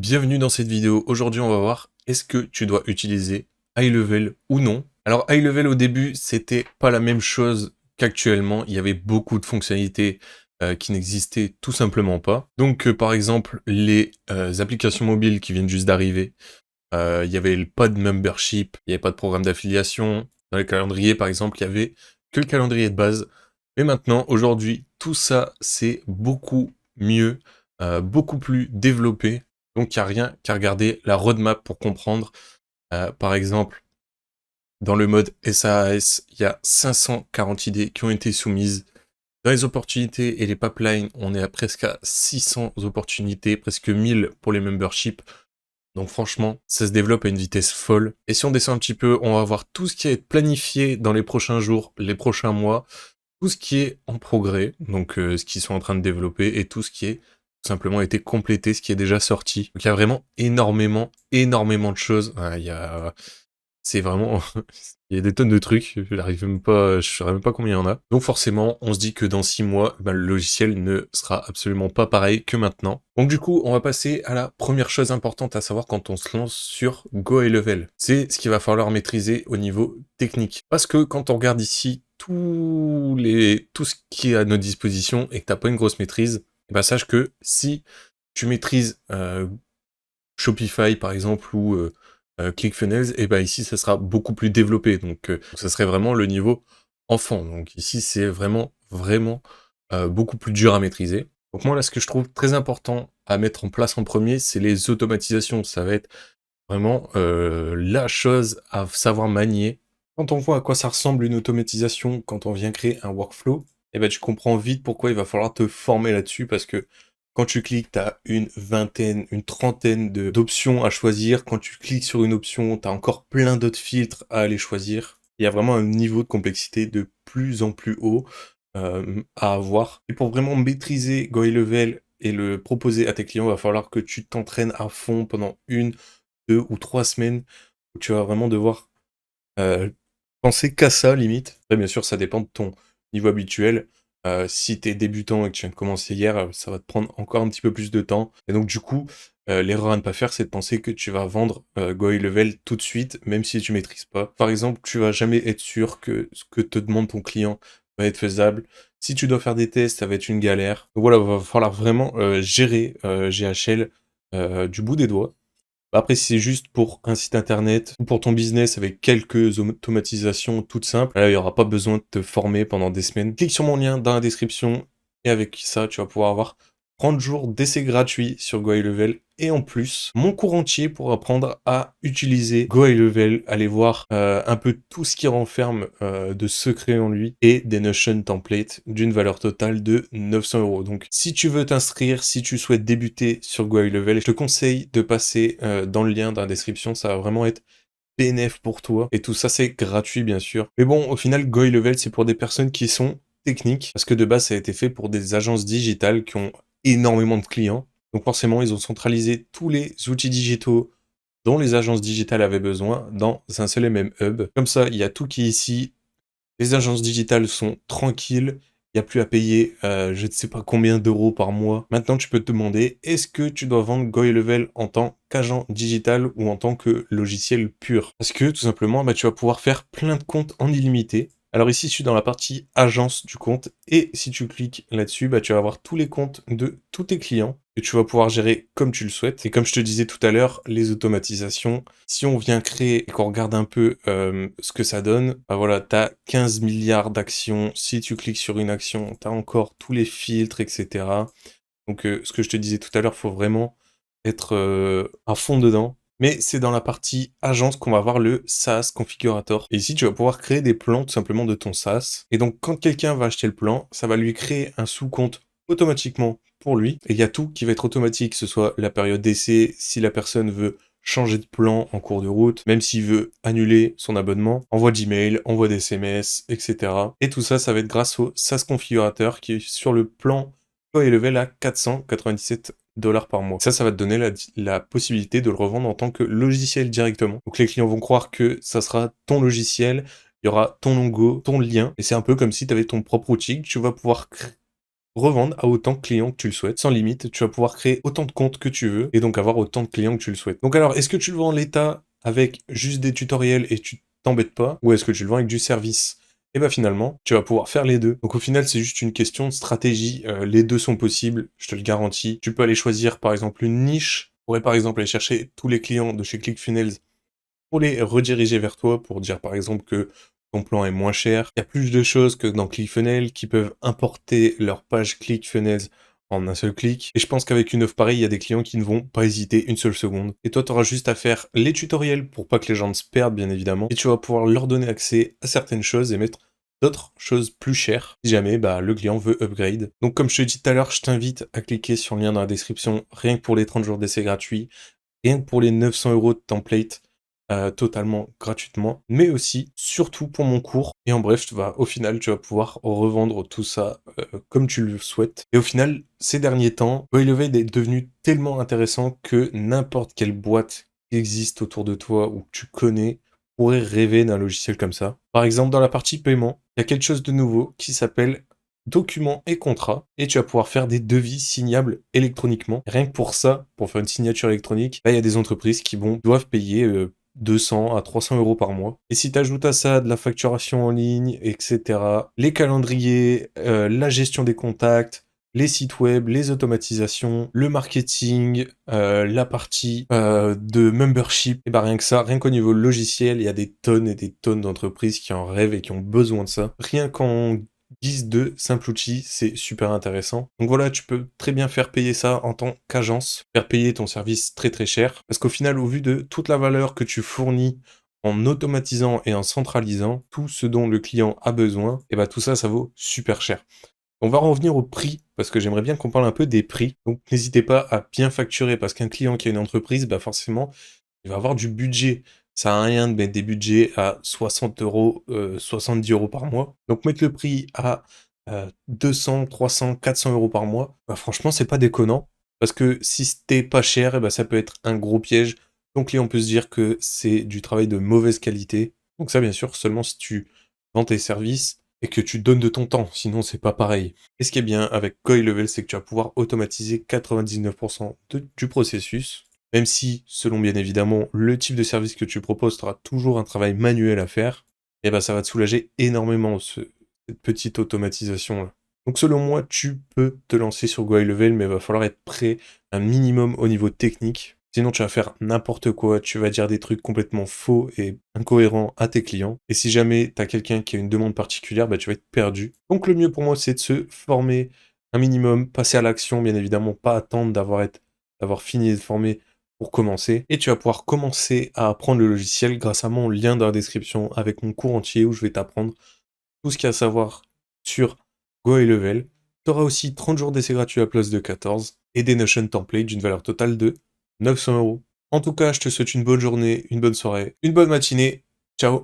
Bienvenue dans cette vidéo. Aujourd'hui, on va voir est-ce que tu dois utiliser iLevel ou non. Alors, iLevel au début, c'était pas la même chose qu'actuellement. Il y avait beaucoup de fonctionnalités qui n'existaient tout simplement pas. Donc, par exemple, les applications mobiles qui viennent juste d'arriver, il y avait pas de membership, il n'y avait pas de programme d'affiliation. Dans les calendriers, par exemple, il y avait que le calendrier de base. Mais maintenant, aujourd'hui, tout ça, c'est beaucoup mieux, beaucoup plus développé. Donc, il n'y a rien qu'à regarder la roadmap pour comprendre. Par exemple, dans le mode SaaS, il y a 540 idées qui ont été soumises. Dans les opportunités et les pipelines, on est à presque à 600 opportunités, presque 1000 pour les memberships. Donc franchement, ça se développe à une vitesse folle. Et si on descend un petit peu, on va voir tout ce qui est planifié dans les prochains jours, les prochains mois, tout ce qui est en progrès, donc ce qu'ils sont en train de développer, et tout ce qui est tout simplement été complété, ce qui est déjà sorti. Donc il y a vraiment énormément de choses. C'est vraiment, il y a des tonnes de trucs, je saurais même pas combien il y en a. Donc forcément, on se dit que dans 6 mois, le logiciel ne sera absolument pas pareil que maintenant. Donc du coup, on va passer à la première chose importante à savoir quand on se lance sur Go High Level. C'est ce qu'il va falloir maîtriser au niveau technique. Parce que quand on regarde ici tout ce qui est à notre disposition et que t'as pas une grosse maîtrise, sache que si tu maîtrises Shopify par exemple ou ClickFunnels, et ici ça sera beaucoup plus développé, donc ça serait vraiment le niveau enfant. Donc ici c'est vraiment beaucoup plus dur à maîtriser. Donc moi là ce que je trouve très important à mettre en place en premier, c'est les automatisations. Ça va être vraiment la chose à savoir manier. Quand on voit à quoi ça ressemble une automatisation, quand on vient créer un workflow, tu comprends vite pourquoi il va falloir te former là-dessus, parce que quand tu cliques, tu as une vingtaine, une trentaine d'options à choisir. Quand tu cliques sur une option, tu as encore plein d'autres filtres à aller choisir. Il y a vraiment un niveau de complexité de plus en plus haut à avoir. Et pour vraiment maîtriser Go High Level et le proposer à tes clients, il va falloir que tu t'entraînes à fond pendant 1, 2 ou 3 semaines, où tu vas vraiment devoir penser qu'à ça, limite. Là, bien sûr, ça dépend de ton niveau habituel. Si t'es débutant et que tu viens de commencer hier, ça va te prendre encore un petit peu plus de temps. Et donc, du coup, l'erreur à ne pas faire, c'est de penser que tu vas vendre Go High Level tout de suite, même si tu maîtrises pas. Par exemple, tu vas jamais être sûr que ce que te demande ton client va être faisable. Si tu dois faire des tests, ça va être une galère. Donc voilà, il va falloir vraiment gérer GHL du bout des doigts. Après, si c'est juste pour un site internet ou pour ton business avec quelques automatisations toutes simples, là, il n'y aura pas besoin de te former pendant des semaines. Clique sur mon lien dans la description et avec ça, tu vas pouvoir avoir 30 jours d'essai gratuit sur Go High Level. Et en plus, mon cours entier pour apprendre à utiliser Go High Level, aller voir un peu tout ce qui renferme de secrets en lui et des Notion templates d'une valeur totale de 900 €. Donc, si tu veux t'inscrire, si tu souhaites débuter sur Go High Level, je te conseille de passer dans le lien dans la description. Ça va vraiment être bénéf pour toi. Et tout ça, c'est gratuit, bien sûr. Mais bon, au final, Go High Level, c'est pour des personnes qui sont techniques, parce que de base, ça a été fait pour des agences digitales qui ont énormément de clients. Donc forcément, ils ont centralisé tous les outils digitaux dont les agences digitales avaient besoin dans un seul et même hub. Comme ça, il y a tout qui est ici. Les agences digitales sont tranquilles. Il n'y a plus à payer je ne sais pas combien d'euros par mois. Maintenant, tu peux te demander, est-ce que tu dois vendre Go High Level en tant qu'agent digital ou en tant que logiciel pur? Parce que tout simplement, tu vas pouvoir faire plein de comptes en illimité. Alors ici, je suis dans la partie agence du compte, et si tu cliques là-dessus, tu vas avoir tous les comptes de tous tes clients que tu vas pouvoir gérer comme tu le souhaites. Et comme je te disais tout à l'heure, les automatisations, si on vient créer et qu'on regarde un peu ce que ça donne, voilà, tu as 15 milliards d'actions. Si tu cliques sur une action, tu as encore tous les filtres, etc. Donc ce que je te disais tout à l'heure, faut vraiment être à fond dedans. Mais c'est dans la partie agence qu'on va voir le SaaS configurator. Et ici, tu vas pouvoir créer des plans tout simplement de ton SaaS. Et donc, quand quelqu'un va acheter le plan, ça va lui créer un sous-compte automatiquement pour lui. Et il y a tout qui va être automatique, que ce soit la période d'essai, si la personne veut changer de plan en cours de route, même s'il veut annuler son abonnement, envoi d'email, envoi d'SMS, etc. Et tout ça, ça va être grâce au SaaS configurator qui est sur le plan Level à 497 $ par mois. Ça va te donner la possibilité de le revendre en tant que logiciel directement. Donc les clients vont croire que ça sera ton logiciel, il y aura ton logo, ton lien, et c'est un peu comme si tu avais ton propre outil que tu vas pouvoir revendre à autant de clients que tu le souhaites, sans limite. Tu vas pouvoir créer autant de comptes que tu veux et donc avoir autant de clients que tu le souhaites. Donc alors, est-ce que tu le vends en l'état avec juste des tutoriels et tu t'embêtes pas, ou est-ce que tu le vends avec du service? Et bah finalement, tu vas pouvoir faire les deux. Donc au final, c'est juste une question de stratégie. Les deux sont possibles, je te le garantis. Tu peux aller choisir par exemple une niche. Tu pourrais par exemple aller chercher tous les clients de chez ClickFunnels pour les rediriger vers toi, pour dire par exemple que ton plan est moins cher. Il y a plus de choses que dans ClickFunnels qui peuvent importer leur page ClickFunnels en un seul clic. Et je pense qu'avec une offre pareille, il y a des clients qui ne vont pas hésiter une seule seconde. Et toi, tu auras juste à faire les tutoriels pour pas que les gens ne se perdent, bien évidemment. Et tu vas pouvoir leur donner accès à certaines choses et mettre d'autres choses plus chères si jamais le client veut upgrade. Donc comme je te dis tout à l'heure, je t'invite à cliquer sur le lien dans la description, rien que pour les 30 jours d'essai gratuits, rien que pour les 900 € de template, totalement gratuitement, mais aussi, surtout pour mon cours. Et en bref, au final, tu vas pouvoir revendre tout ça comme tu le souhaites. Et au final, ces derniers temps, Elevate est devenu tellement intéressant que n'importe quelle boîte qui existe autour de toi ou que tu connais pourrait rêver d'un logiciel comme ça. Par exemple, dans la partie paiement, il y a quelque chose de nouveau qui s'appelle documents et contrats, et tu vas pouvoir faire des devis signables électroniquement. Rien que pour ça, pour faire une signature électronique, il y a des entreprises qui doivent payer 200 à 300 € par mois. Et si tu ajoutes à ça de la facturation en ligne, etc., les calendriers, la gestion des contacts, les sites web, les automatisations, le marketing, la partie de membership, et rien que ça, rien qu'au niveau logiciel, il y a des tonnes et des tonnes d'entreprises qui en rêvent et qui ont besoin de ça. Rien qu'en guise de simple outil, c'est super intéressant. Donc voilà, tu peux très bien faire payer ça en tant qu'agence, faire payer ton service très très cher, parce qu'au final, au vu de toute la valeur que tu fournis en automatisant et en centralisant tout ce dont le client a besoin, et tout ça, ça vaut super cher. On va revenir au prix, parce que j'aimerais bien qu'on parle un peu des prix. Donc n'hésitez pas à bien facturer, parce qu'un client qui a une entreprise, forcément, il va avoir du budget. Ça a rien de mettre des budgets à 60 €, 70 € par mois. Donc mettre le prix à 200, 300, 400 € par mois, franchement, c'est pas déconnant. Parce que si c'était pas cher, ça peut être un gros piège. Ton client peut se dire que c'est du travail de mauvaise qualité. Donc ça, bien sûr, seulement si tu vends tes services et que tu donnes de ton temps, sinon c'est pas pareil. Et ce qui est bien avec GoILevel, c'est que tu vas pouvoir automatiser 99% du processus, même si, selon bien évidemment le type de service que tu proposes, tu auras toujours un travail manuel à faire, et ça va te soulager énormément cette petite automatisation-là. Donc selon moi, tu peux te lancer sur GoILevel, mais il va falloir être prêt un minimum au niveau technique. Sinon, tu vas faire n'importe quoi, tu vas dire des trucs complètement faux et incohérents à tes clients. Et si jamais tu as quelqu'un qui a une demande particulière, tu vas être perdu. Donc le mieux pour moi, c'est de se former un minimum, passer à l'action, bien évidemment, pas attendre d'avoir fini de former pour commencer. Et tu vas pouvoir commencer à apprendre le logiciel grâce à mon lien dans la description avec mon cours entier où je vais t'apprendre tout ce qu'il y a à savoir sur GoILevel. Tu auras aussi 30 jours d'essai gratuit à la place de 14 et des Notion templates d'une valeur totale de 900 €. En tout cas, je te souhaite une bonne journée, une bonne soirée, une bonne matinée. Ciao!